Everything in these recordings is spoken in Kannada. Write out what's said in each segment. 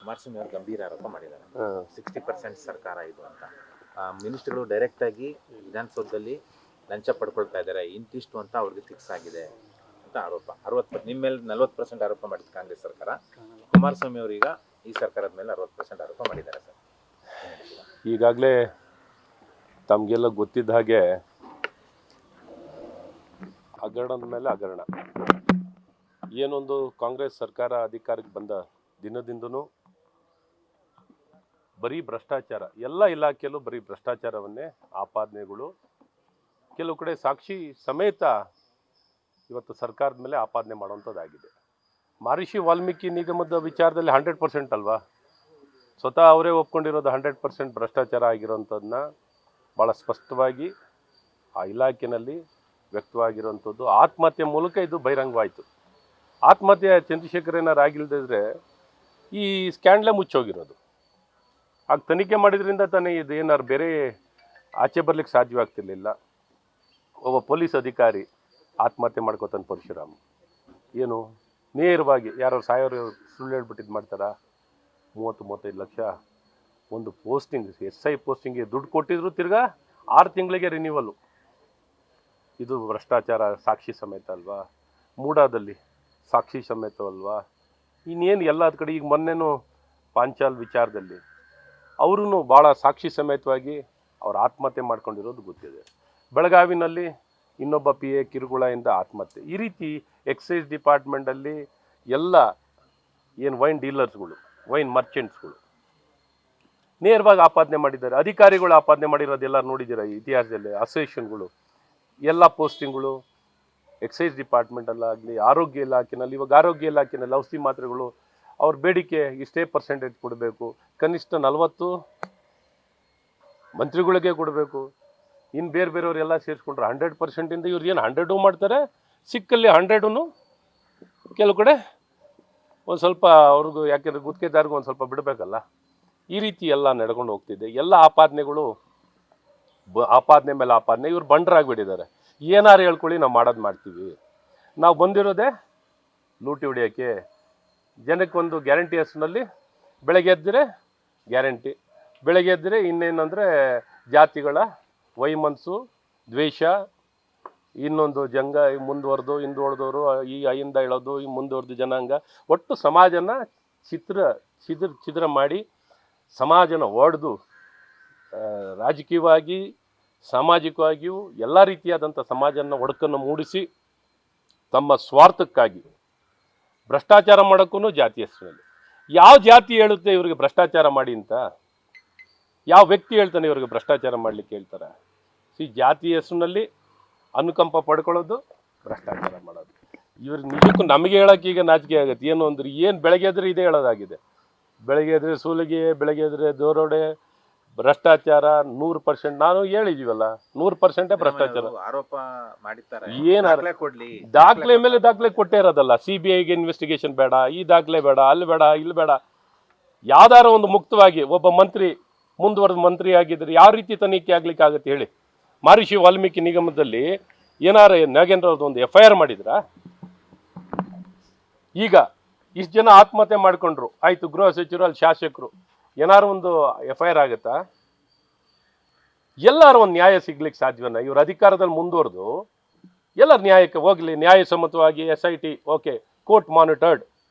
ಕುಮಾರಸ್ವಾಮಿ ಅವರು ಗಂಭೀರ ಆರೋಪ ಮಾಡಿದ್ದಾರೆ. 60% ಸರ್ಕಾರ ಇದು ಅಂತ. ಮಿನಿಸ್ಟರ್ಗಳು ಡೈರೆಕ್ಟ್ ಆಗಿ ವಿಧಾನಸೌಧದಲ್ಲಿ ಲಂಚ ಪಡ್ಕೊಳ್ತಾ ಇದ್ದಾರೆ, ಇಂತಿಷ್ಟು ಅಂತ ಅವ್ರಿಗೆ ಫಿಕ್ಸ್ ಆಗಿದೆ ಅಂತ ಆರೋಪ. 60% ನಿಮ್ಮ ಮೇಲೆ 40% ಆರೋಪ ಮಾಡಿದ ಕಾಂಗ್ರೆಸ್ ಸರ್ಕಾರ, ಕುಮಾರಸ್ವಾಮಿ ಅವರೀಗ ಈ ಸರ್ಕಾರದ ಮೇಲೆ 60% ಆರೋಪ ಮಾಡಿದ್ದಾರೆ ಸರ್. ಈಗಾಗಲೇ ತಮಗೆಲ್ಲ ಗೊತ್ತಿದ್ದ ಹಾಗೆ ಹಗರಣದ ಮೇಲೆ ಹಗರಣ. ಏನೊಂದು ಕಾಂಗ್ರೆಸ್ ಸರ್ಕಾರ ಅಧಿಕಾರಕ್ಕೆ ಬಂದ ದಿನದಿಂದನೂ ಬರೀ ಭ್ರಷ್ಟಾಚಾರ, ಎಲ್ಲ ಇಲಾಖೆಯಲ್ಲೂ ಬರೀ ಭ್ರಷ್ಟಾಚಾರವನ್ನೇ ಆಪಾದನೆಗಳು. ಕೆಲವು ಕಡೆ ಸಾಕ್ಷಿ ಸಮೇತ ಇವತ್ತು ಸರ್ಕಾರದ ಮೇಲೆ ಆಪಾದನೆ ಮಾಡುವಂಥದ್ದಾಗಿದೆ. ಮಹರ್ಷಿ ವಾಲ್ಮೀಕಿ ನಿಗಮದ ವಿಚಾರದಲ್ಲಿ 100% ಅಲ್ವಾ, ಸ್ವತಃ ಅವರೇ ಒಪ್ಕೊಂಡಿರೋದು 100% ಭ್ರಷ್ಟಾಚಾರ ಆಗಿರೋಂಥದ್ದನ್ನ ಭಾಳ ಸ್ಪಷ್ಟವಾಗಿ ಆ ಇಲಾಖೆಯಲ್ಲಿ ವ್ಯಕ್ತವಾಗಿರುವಂಥದ್ದು. ಆತ್ಮಹತ್ಯೆ ಮೂಲಕ ಇದು ಬಹಿರಂಗವಾಯಿತು. ಆತ್ಮಹತ್ಯೆ ಚಂದ್ರಶೇಖರ್ ಏನಾರು ಆಗಿಲ್ಲದಿದ್ರೆ ಈ ಸ್ಕ್ಯಾಂಡ್ಲೇ ಮುಚ್ಚೋಗಿರೋದು. ಆಗ ತನಿಖೆ ಮಾಡಿದ್ರಿಂದ ತಾನೇ ಇದು ಏನಾರು ಬೇರೆ ಆಚೆ ಬರಲಿಕ್ಕೆ ಸಾಧ್ಯವಾಗ್ತಿರ್ಲಿಲ್ಲ. ಒಬ್ಬ ಪೊಲೀಸ್ ಅಧಿಕಾರಿ ಆತ್ಮಹತ್ಯೆ ಮಾಡ್ಕೋತಾನೆ ಪರಶುರಾಮ್. ಏನು ನೇರವಾಗಿ ಯಾರು ಸಾಯೋರು ಸುಳ್ಳು ಹೇಳ್ಬಿಟ್ಟು ಇದು ಮಾಡ್ತಾರಾ? 30-35 ಲಕ್ಷ ಒಂದು ಪೋಸ್ಟಿಂಗ್, SI ಪೋಸ್ಟಿಂಗ್ಗೆ ದುಡ್ಡು ಕೊಟ್ಟಿದ್ರು, ತಿರ್ಗಾ 6 ತಿಂಗಳಿಗೆ ರಿನ್ಯೂವಲ್ಲು. ಇದು ಭ್ರಷ್ಟಾಚಾರ ಸಾಕ್ಷಿ ಸಮೇತ ಅಲ್ವಾ? ಮೂಡಾದಲ್ಲಿ ಸಾಕ್ಷಿ ಸಮೇತವಲ್ವಾ? ಇನ್ನೇನು ಎಲ್ಲದ ಕಡೆ ಈಗ ಮೊನ್ನೆನೂ ಪಾಂಚಾಲ್ ವಿಚಾರದಲ್ಲಿ ಅವರೂ ಭಾಳ ಸಾಕ್ಷಿ ಸಮೇತವಾಗಿ ಅವ್ರು ಆತ್ಮಹತ್ಯೆ ಮಾಡ್ಕೊಂಡಿರೋದು ಗೊತ್ತಿದೆ. ಬೆಳಗಾವಿನಲ್ಲಿ ಇನ್ನೊಬ್ಬ PA ಕಿರುಗುಳದಿಂದ ಆತ್ಮಹತ್ಯೆ. ಈ ರೀತಿ ಎಕ್ಸೈಸ್ ಡಿಪಾರ್ಟ್ಮೆಂಟಲ್ಲಿ ಎಲ್ಲ ಏನು ವೈನ್ ಡೀಲರ್ಸ್ಗಳು, ವೈನ್ ಮರ್ಚೆಂಟ್ಸ್ಗಳು ನೇರವಾಗಿ ಆಪಾದನೆ ಮಾಡಿದ್ದಾರೆ. ಅಧಿಕಾರಿಗಳು ಆಪಾದನೆ ಮಾಡಿರೋದೆಲ್ಲ ನೋಡಿದ್ದೀರ ಈ ಇತಿಹಾಸದಲ್ಲಿ. ಅಸೋಸಿಯೇಷನ್ಗಳು ಎಲ್ಲ ಪೋಸ್ಟಿಂಗ್ಗಳು ಎಕ್ಸೈಸ್ ಡಿಪಾರ್ಟ್ಮೆಂಟಲ್ಲಾಗಲಿ, ಆರೋಗ್ಯ ಇಲಾಖೆಯಲ್ಲಿ, ಇವಾಗ ಆರೋಗ್ಯ ಇಲಾಖೆಯಲ್ಲಿ ಔಷಧಿ ಮಾತ್ರೆಗಳು ಅವ್ರ ಬೇಡಿಕೆ ಇಷ್ಟೇ ಪರ್ಸೆಂಟೇಜ್ ಕೊಡಬೇಕು, ಕನಿಷ್ಠ 40 ಮಂತ್ರಿಗಳಿಗೆ ಕೊಡಬೇಕು. ಇನ್ನು ಬೇರೆ ಬೇರೆಯವರೆಲ್ಲ ಸೇರಿಸ್ಕೊಂಡ್ರೆ 100%ಇಂದ ಇವ್ರು ಏನು 100 ಮಾಡ್ತಾರೆ, ಸಿಕ್ಕಲ್ಲಿ 100 ಕೆಲವು ಕಡೆ ಒಂದು ಸ್ವಲ್ಪ ಅವ್ರಿಗೂ, ಯಾಕೆಂದರೆ ಗುತ್ತಿಗೆದಾರ್ಗೂ ಒಂದು ಸ್ವಲ್ಪ ಬಿಡಬೇಕಲ್ಲ. ಈ ರೀತಿ ಎಲ್ಲ ನಡ್ಕೊಂಡು ಹೋಗ್ತಿದೆ. ಎಲ್ಲ ಆಪಾದನೆಗಳು ಆಪಾದನೆ ಮೇಲೆ ಆಪಾದನೆ. ಇವ್ರು ಬಂಡರಾಗಿಬಿಟ್ಟಿದ್ದಾರೆ. ಏನಾರು ಹೇಳ್ಕೊಳ್ಳಿ, ನಾವು ಮಾಡೋದು ಮಾಡ್ತೀವಿ. ನಾವು ಬಂದಿರೋದೇ ಲೂಟಿ ಹೊಡಿಯೋಕ್ಕೆ. ಜನಕ್ಕೊಂದು ಗ್ಯಾರಂಟಿ ಹೆಸರಿನಲ್ಲಿ ಬೆಳಗ್ಗೆ ಎದ್ದರೆ ಗ್ಯಾರಂಟಿ, ಬೆಳಗ್ಗೆ ಎದ್ದರೆ ಇನ್ನೇನಂದರೆ ಜಾತಿಗಳ ವೈಮನಸ್ಸು, ದ್ವೇಷ, ಇನ್ನೊಂದು ಜಂಗ ಮುಂದುವರೆದು ಹಿಂದೆ ಹೊಡೆದವರು, ಈ ಐಯಿಂದ ಹೇಳೋದು, ಈ ಮುಂದುವರೆದು ಜನಾಂಗ, ಒಟ್ಟು ಸಮಾಜನ ಛಿದ್ರ ಮಾಡಿ ಸಮಾಜನ ಒಡೆದು ರಾಜಕೀಯವಾಗಿ ಸಾಮಾಜಿಕವಾಗಿಯೂ ಎಲ್ಲ ರೀತಿಯಾದಂಥ ಸಮಾಜನ ಒಡಕನ್ನು ಮೂಡಿಸಿ ತಮ್ಮ ಸ್ವಾರ್ಥಕ್ಕಾಗಿ ಭ್ರಷ್ಟಾಚಾರ ಮಾಡೋಕ್ಕೂ ಜಾತಿ ಹೆಸರಿನಲ್ಲಿ. ಯಾವ ಜಾತಿ ಹೇಳುತ್ತೆ ಇವ್ರಿಗೆ ಭ್ರಷ್ಟಾಚಾರ ಮಾಡಿ ಅಂತ? ಯಾವ ವ್ಯಕ್ತಿ ಹೇಳ್ತಾನೆ ಇವ್ರಿಗೆ ಭ್ರಷ್ಟಾಚಾರ ಮಾಡಲಿಕ್ಕೆ ಹೇಳ್ತಾರೆ? ಜಾತಿ ಹೆಸರಿನಲ್ಲಿ ಅನುಕಂಪ ಪಡ್ಕೊಳ್ಳೋದು, ಭ್ರಷ್ಟಾಚಾರ ಮಾಡೋದು. ಇವ್ರು ನಿಜಕ್ಕೂ ನಮಗೆ ಹೇಳೋಕ್ಕೆ ಈಗ ನಾಚಿಕೆ ಆಗುತ್ತೆ. ಏನು ಅಂದ್ರೆ ಏನು ಬೆಳಗ್ಗೆ ಎದ್ರೆ ಇದೇ ಹೇಳೋದಾಗಿದೆ. ಬೆಳಗ್ಗೆ ಎದ್ರೆ ಸೂಲಿಗೆ, ಬೆಳಗ್ಗೆ ಎದ್ರೆ ದೋರೋಡೆ, ಭ್ರಷ್ಟಾಚಾರ 100%. ನಾನು ಹೇಳಿದೀವಲ್ಲ, 100% ಭ್ರಷ್ಟಾಚಾರ ಆರೋಪ ಮಾಡಿದ್ದಾರೆ. ಏನಾರ ದಾಖಲೆ ಮೇಲೆ ದಾಖಲೆ ಕೊಟ್ಟೇ ಇರೋದಲ್ಲ. CBIಗೆ ಇನ್ವೆಸ್ಟಿಗೇಷನ್ ಬೇಡ, ಈ ದಾಖಲೆ ಬೇಡ, ಅಲ್ಲಿ ಬೇಡ, ಇಲ್ಲಿ ಬೇಡ. ಯಾವ್ದಾರ ಒಂದು ಮುಕ್ತವಾಗಿ ಒಬ್ಬ ಮಂತ್ರಿ ಮುಂದುವರೆದ ಮಂತ್ರಿ ಆಗಿದ್ರೆ ಯಾವ ರೀತಿ ತನಿಖೆ ಆಗ್ಲಿಕ್ಕೆ ಆಗುತ್ತೆ ಹೇಳಿ? ಮಹರ್ಷಿ ವಾಲ್ಮೀಕಿ ನಿಗಮದಲ್ಲಿ ಏನಾರ ನಾಗೇಂದ್ರ ಅವ್ರದ್ದು ಒಂದು FIR ಮಾಡಿದ್ರಾ? ಈಗ ಇಷ್ಟು ಜನ ಆತ್ಮಹತ್ಯೆ ಮಾಡ್ಕೊಂಡ್ರು, ಆಯ್ತು, ಗೃಹ ಸಚಿವರು, ಅಲ್ಲಿ ಶಾಸಕರು, ಏನಾರು ಒಂದು FIR ಆಗುತ್ತಾ? ಎಲ್ಲರೂ ಒಂದು ನ್ಯಾಯ ಸಿಗ್ಲಿಕ್ಕೆ ಸಾಧ್ಯವನ್ನ? ಇವ್ರ ಅಧಿಕಾರದಲ್ಲಿ ಮುಂದುವರೆದು ಎಲ್ಲ ನ್ಯಾಯಕ್ಕೆ ಹೋಗ್ಲಿ, ನ್ಯಾಯಸಮ್ಮತವಾಗಿ SIT okay, court monitored,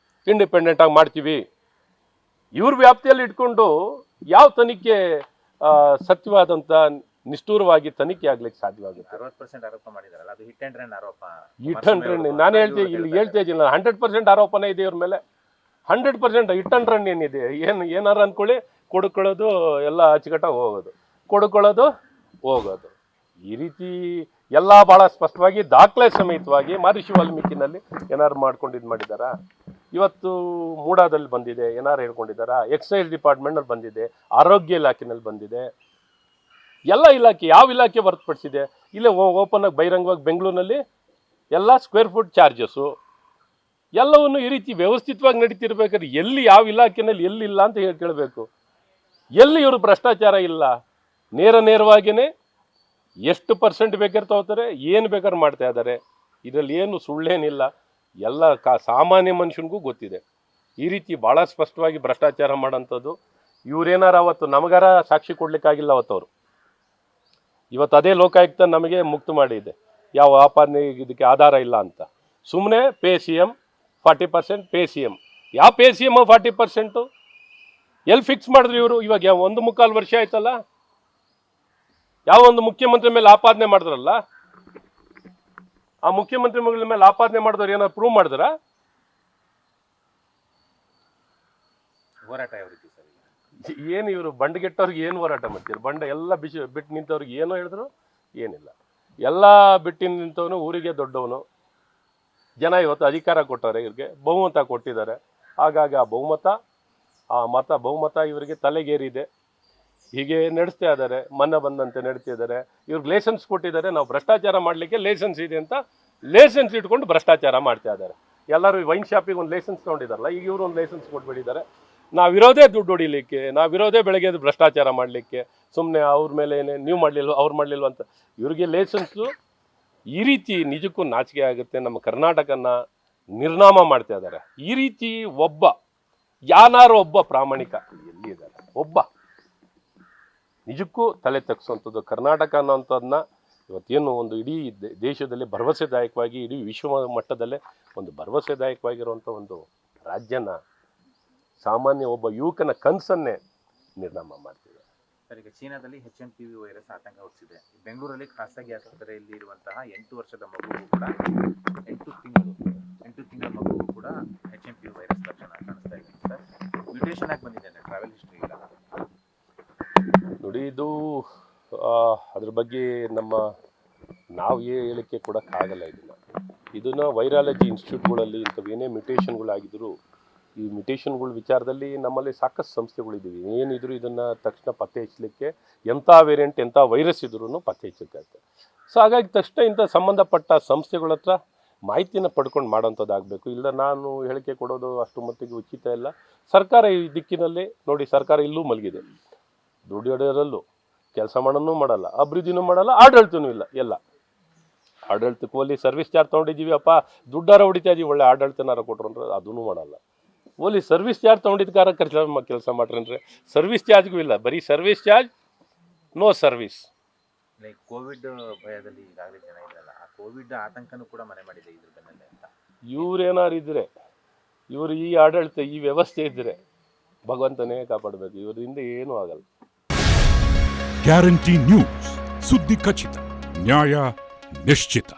independent ಆಗಿ ಮಾಡ್ತೀವಿ. ಇವ್ರ ವ್ಯಾಪ್ತಿಯಲ್ಲಿ ಇಟ್ಕೊಂಡು ಯಾವ ತನಿಖೆ ಸತ್ಯವಾದಂಥ ನಿಷ್ಠೂರವಾಗಿ ತನಿಖೆ ಆಗ್ಲಿಕ್ಕೆ ಸಾಧ್ಯವಾಗುತ್ತೆ? 60% ಆರೋಪ ಮಾಡಿದಾರಲ್ಲ, ಅದು ಹಿಟ್ ಅಂಡ್ ರನ್ ಆರೋಪ. ಹಿಟ್ ಅಂಡ್ ರನ್ ನಾನು ಹೇಳ್ತೀನಿ, ಇಲ್ಲಿ ಹೇಳ್ತಾ ಇದ್ದೀನಿ, 100% ಆರೋಪನೇ ಇದೆ ಇವ್ರ ಮೇಲೆ. 100% ಹಿಟ್ ಅಂಡ್ ರನ್ ಏನಿದೆ? ಏನಾರು ಅಂದ್ಕೊಳ್ಳಿ, ಕೊಡ್ಕೊಳ್ಳೋದು, ಎಲ್ಲ ಅಚ್ಚುಕಟ್ಟಾಗಿ ಹೋಗೋದು, ಕೊಡ್ಕೊಳ್ಳೋದು, ಹೋಗೋದು. ಈ ರೀತಿ ಎಲ್ಲ ಭಾಳ ಸ್ಪಷ್ಟವಾಗಿ ದಾಖಲೆ ಸಮೇತವಾಗಿ ಮಹರ್ಷಿ ವಾಲ್ಮೀಕಿನಲ್ಲಿ ಏನಾರು ಮಾಡ್ಕೊಂಡು ಇದು ಮಾಡಿದಾರಾ? ಇವತ್ತು ಮೂಡಾದಲ್ಲಿ ಬಂದಿದೆ, ಏನಾರು ಹೇಳ್ಕೊಂಡಿದ್ದಾರಾ? ಎಕ್ಸೈಸ್ ಡಿಪಾರ್ಟ್ಮೆಂಟ್ನಲ್ಲಿ ಬಂದಿದೆ, ಆರೋಗ್ಯ ಇಲಾಖೆನಲ್ಲಿ ಬಂದಿದೆ. ಎಲ್ಲ ಇಲಾಖೆ, ಯಾವ ಇಲಾಖೆ ಹೊರತುಪಡಿಸಿದೆ? ಇಲ್ಲೇ ಓಪನ್ ಆಗಿ ಬಹಿರಂಗವಾಗಿ ಬೆಂಗಳೂರಿನಲ್ಲಿ ಎಲ್ಲ ಸ್ಕ್ವೇರ್ ಫುಟ್ ಚಾರ್ಜಸ್ಸು ಎಲ್ಲವನ್ನು ಈ ರೀತಿ ವ್ಯವಸ್ಥಿತವಾಗಿ ನಡೀತಿರ್ಬೇಕಾದ್ರೆ ಎಲ್ಲಿ ಯಾವ ಇಲಾಖೆನಲ್ಲಿ ಎಲ್ಲಿಲ್ಲ ಅಂತ ಕೇಳಬೇಕು. ಎಲ್ಲಿ ಇವರು ಭ್ರಷ್ಟಾಚಾರ ಇಲ್ಲ, ನೇರವಾಗಿಯೇ ಎಷ್ಟು ಪರ್ಸೆಂಟ್ ಬೇಕಾದ್ರೆ ತಗೋತಾರೆ, ಏನು ಬೇಕಾದ್ರೆ ಮಾಡ್ತಾ ಇದ್ದಾರೆ. ಇದರಲ್ಲಿ ಏನು ಸುಳ್ಳೇನಿಲ್ಲ. ಎಲ್ಲ ಸಾಮಾನ್ಯ ಮನುಷ್ಯನಿಗೂ ಗೊತ್ತಿದೆ. ಈ ರೀತಿ ಭಾಳ ಸ್ಪಷ್ಟವಾಗಿ ಭ್ರಷ್ಟಾಚಾರ ಮಾಡೋಂಥದ್ದು. ಇವ್ರೇನಾರ ಅವತ್ತು ನಮಗಾರ ಸಾಕ್ಷಿ ಕೊಡ್ಲಿಕ್ಕಾಗಿಲ್ಲ ಅವತ್ತು ಅವರು. ಇವತ್ತು ಅದೇ ಲೋಕಾಯುಕ್ತ ನಮಗೆ ಮುಕ್ತ ಮಾಡಿದೆ, ಯಾವ ಆಪಾದನೆ ಇದಕ್ಕೆ ಆಧಾರ ಇಲ್ಲ ಅಂತ. ಸುಮ್ಮನೆ pay C M 40%, pay C M. ಯಾವ ಪೇ ಸಿ ಎಮ್ 40%? ಎಲ್ಲಿ ಫಿಕ್ಸ್ ಮಾಡಿದ್ರು ಇವರು? ಇವಾಗ 1.25 ವರ್ಷ ಆಯ್ತಲ್ಲ, ಯಾವ ಒಂದು ಮುಖ್ಯಮಂತ್ರಿ ಮೇಲೆ ಆಪಾದನೆ ಮಾಡಿದ್ರಲ್ಲ, ಆ ಮುಖ್ಯಮಂತ್ರಿಗಳ ಮೇಲೆ ಆಪಾದನೆ ಮಾಡಿದವ್ರು ಏನಾದ್ರು ಪ್ರೂವ್ ಮಾಡಿದ್ರ? ಹೋರಾಟ ಯಾವ ರೀತಿ ಸರ್? ಏನು ಇವರು ಬಂಡಗೆಟ್ಟವ್ರಿಗೆ ಏನು ಹೋರಾಟ ಮಾಡ್ತೀರಿ? ಬಂಡ ಎಲ್ಲ ಬಿಟ್ಟು ನಿಂತವ್ರಿಗೆ ಏನೋ ಹೇಳಿದ್ರು ಏನಿಲ್ಲ. ಎಲ್ಲ ಬಿಟ್ಟು ನಿಂತವನು ಊರಿಗೆ ದೊಡ್ಡವನು. ಜನ ಇವತ್ತು ಅಧಿಕಾರ ಕೊಟ್ಟವ್ರೆ, ಇವ್ರಿಗೆ ಬಹುಮತ ಕೊಟ್ಟಿದ್ದಾರೆ. ಹಾಗಾಗಿ ಆ ಬಹುಮತ ಇವರಿಗೆ ತಲೆಗೇರಿದೆ. ಹೀಗೆ ನಡೆಸ್ತಾ ಇದ್ದಾರೆ, ಮನ್ನ ಬಂದಂತೆ ನಡೀತಿದ್ದಾರೆ. ಇವ್ರಿಗೆ ಲೈಸೆನ್ಸ್ ಕೊಟ್ಟಿದ್ದಾರೆ, ನಾವು ಭ್ರಷ್ಟಾಚಾರ ಮಾಡಲಿಕ್ಕೆ ಲೈಸೆನ್ಸ್ ಇದೆ ಅಂತ ಲೈಸೆನ್ಸ್ ಇಟ್ಕೊಂಡು ಭ್ರಷ್ಟಾಚಾರ ಮಾಡ್ತಾ ಇದ್ದಾರೆ. ಎಲ್ಲರೂ ವೈನ್ ಶಾಪಿಗೆ ಒಂದು ಲೈಸೆನ್ಸ್ ತೊಗೊಂಡಿದ್ದಾರಲ್ಲ, ಈಗ ಇವರು ಒಂದು ಲೈಸೆನ್ಸ್ ಕೊಟ್ಬಿಟ್ಟಿದ್ದಾರೆ. ನಾವಿರೋದೇ ದುಡ್ಡು ಹೊಡಿಲಿಕ್ಕೆ, ನಾವಿರೋದೇ ಬೆಳಗ್ಗೆ ಭ್ರಷ್ಟಾಚಾರ ಮಾಡಲಿಕ್ಕೆ. ಸುಮ್ಮನೆ ಅವ್ರ ಮೇಲೆ ನೀವು ಮಾಡಲಿಲ್ವ, ಅವ್ರು ಮಾಡಲಿಲ್ವ ಅಂತ ಇವ್ರಿಗೆ ಲೈಸೆನ್ಸು. ಈ ರೀತಿ ನಿಜಕ್ಕೂ ನಾಚಿಕೆ ಆಗುತ್ತೆ. ನಮ್ಮ ಕರ್ನಾಟಕನ ನಿರ್ನಾಮ ಮಾಡ್ತಾ ಇದ್ದಾರೆ. ಈ ರೀತಿ ಯಾರು ಒಬ್ಬ ಪ್ರಾಮಾಣಿಕ ಎಲ್ಲಿದ್ದಾರೆ? ನಿಜಕ್ಕೂ ತಲೆ ತಗ್ಸುವಂಥದ್ದು. ಕರ್ನಾಟಕ ಅನ್ನೋಂಥದ್ದನ್ನ ಇವತ್ತೇನು ಒಂದು ಇಡೀ ದೇಶದಲ್ಲಿ ಭರವಸೆದಾಯಕವಾಗಿ, ಇಡೀ ವಿಶ್ವ ಮಟ್ಟದಲ್ಲೇ ಒಂದು ಭರವಸೆದಾಯಕವಾಗಿರುವಂಥ ಒಂದು ರಾಜ್ಯನ ಸಾಮಾನ್ಯ ಒಬ್ಬ ಯುವಕನ ಕನಸನ್ನೇ ನಿರ್ನಾಮ ಮಾಡ್ತಿದೆ. ಸರ್, ಈಗ ಚೀನಾದಲ್ಲಿ HMPV ವೈರಸ್ ಆತಂಕ ಹುಟ್ಟಿಸಿದೆ. ಬೆಂಗಳೂರಲ್ಲಿ ಖಾಸಗಿ ಆಸ್ಪತ್ರೆಯಲ್ಲಿ ಇರುವಂತಹ 8 ವರ್ಷದ ಮಗುವು ಕೂಡ 8 ತಿಂಗಳ ಮಗುವು ಕೂಡ HMPV ವೈರಸ್ ಲಕ್ಷಣ ಕಾಣಿಸ್ತಾ ಇದೆ ಸರ್. ಮ್ಯೂಟೇಷನ್ ಆಗಿ ಬಂದಿದೆ, ಟ್ರಾವೆಲ್ ಹಿಸ್ಟ್ರಿ ಇಲ್ಲ. ನೋಡಿ, ಇದು ಅದ್ರ ಬಗ್ಗೆ ನಾವು ಹೇಳಿಕೆ ಕೊಡೋಕ್ಕಾಗಲ್ಲ. ಇದನ್ನು ವೈರಾಲಜಿ ಇನ್ಸ್ಟಿಟ್ಯೂಟ್ಗಳಲ್ಲಿ ಇಂಥವೇನೇ ಮ್ಯೂಟೇಷನ್ಗಳಾಗಿದ್ರು, ಈ ಮ್ಯೂಟೇಷನ್ಗಳ ವಿಚಾರದಲ್ಲಿ ನಮ್ಮಲ್ಲಿ ಸಾಕಷ್ಟು ಸಂಸ್ಥೆಗಳಿದ್ದೀವಿ. ಏನಿದ್ರು ಇದನ್ನು ತಕ್ಷಣ ಪತ್ತೆ ಹಚ್ಚಲಿಕ್ಕೆ, ಎಂಥ ವೇರಿಯಂಟ್, ಎಂಥ ವೈರಸ್ ಇದ್ರೂ ಪತ್ತೆ ಹಚ್ಚಲಿಕ್ಕೆ. ಸೊ ಹಾಗಾಗಿ ತಕ್ಷಣ ಇಂಥ ಸಂಬಂಧಪಟ್ಟ ಸಂಸ್ಥೆಗಳ ಹತ್ರ ಮಾಹಿತಿನ ಪಡ್ಕೊಂಡು ಮಾಡೋಂಥದ್ದಾಗಬೇಕು. ಇಲ್ಲ ನಾನು ಹೇಳಿಕೆ ಕೊಡೋದು ಅಷ್ಟು ಮಟ್ಟಿಗೆ ಉಚಿತ ಇಲ್ಲ. ಸರ್ಕಾರ ಈ ದಿಕ್ಕಿನಲ್ಲಿ ನೋಡಿ, ಸರ್ಕಾರ ಇಲ್ಲೂ ಮಲಗಿದೆ. ದುಡ್ಡು ಹೊಡೆಯೋರಲ್ಲೂ ಕೆಲಸ ಮಾಡೋನೂ ಮಾಡಲ್ಲ, ಅಭಿವೃದ್ಧಿನೂ ಮಾಡಲ್ಲ, ಆಡಳಿತನೂ ಇಲ್ಲ. ಎಲ್ಲ ಆಡಳಿತಕ್ಕೆ ಒಲ್ಲಿ ಸರ್ವಿಸ್ ಚಾರ್ಜ್ ತೊಗೊಂಡಿದ್ದೀವಿ ಅಪ್ಪ, ದುಡ್ಡಾರ ಹೊಡಿತಾ ಇದೀವಿ, ಒಳ್ಳೆ ಆಡಳಿತನಾರ ಕೊಟ್ರು ಅಂದ್ರೆ ಅದೂ ಮಾಡಲ್ಲ. ಓಲಿ ಸರ್ವಿಸ್ ಚಾರ್ಜ್ ತೊಗೊಂಡಿದ್ದಕ್ಕಾರ ಕೆಲಸ ಮಾಡ್ರಿ ಅಂದರೆ ಸರ್ವಿಸ್ ಚಾರ್ಜ್ಗೂ ಇಲ್ಲ, ಬರೀ service charge, no service. Like Covid ಭಯದಲ್ಲಿ ಈಗಾಗಲೇ ಜನ ಇದ್ರಲ್ಲ, ಆ ಕೋವಿಡ್ ಆತಂಕನೂ ಕೂಡ ಮನೆ ಮಾಡಿದೆ ಇದ್ರ ಬೆನ್ನಲ್ಲೇ ಅಂತ. ಇವ್ರೇನಾರು ಇದ್ರೆ, ಇವರು ಈ ಆಡಳಿತ, ಈ ವ್ಯವಸ್ಥೆ ಇದ್ದರೆ ಭಗವಂತನೇ ಕಾಪಾಡಬೇಕು. ಇವರಿಂದ ಏನೂ ಆಗಲ್ಲ. ಗ್ಯಾರಂಟಿ ನ್ಯೂಸ್, ಸುದ್ದಿ ಖಚಿತ, ನ್ಯಾಯ ನಿಶ್ಚಿತ.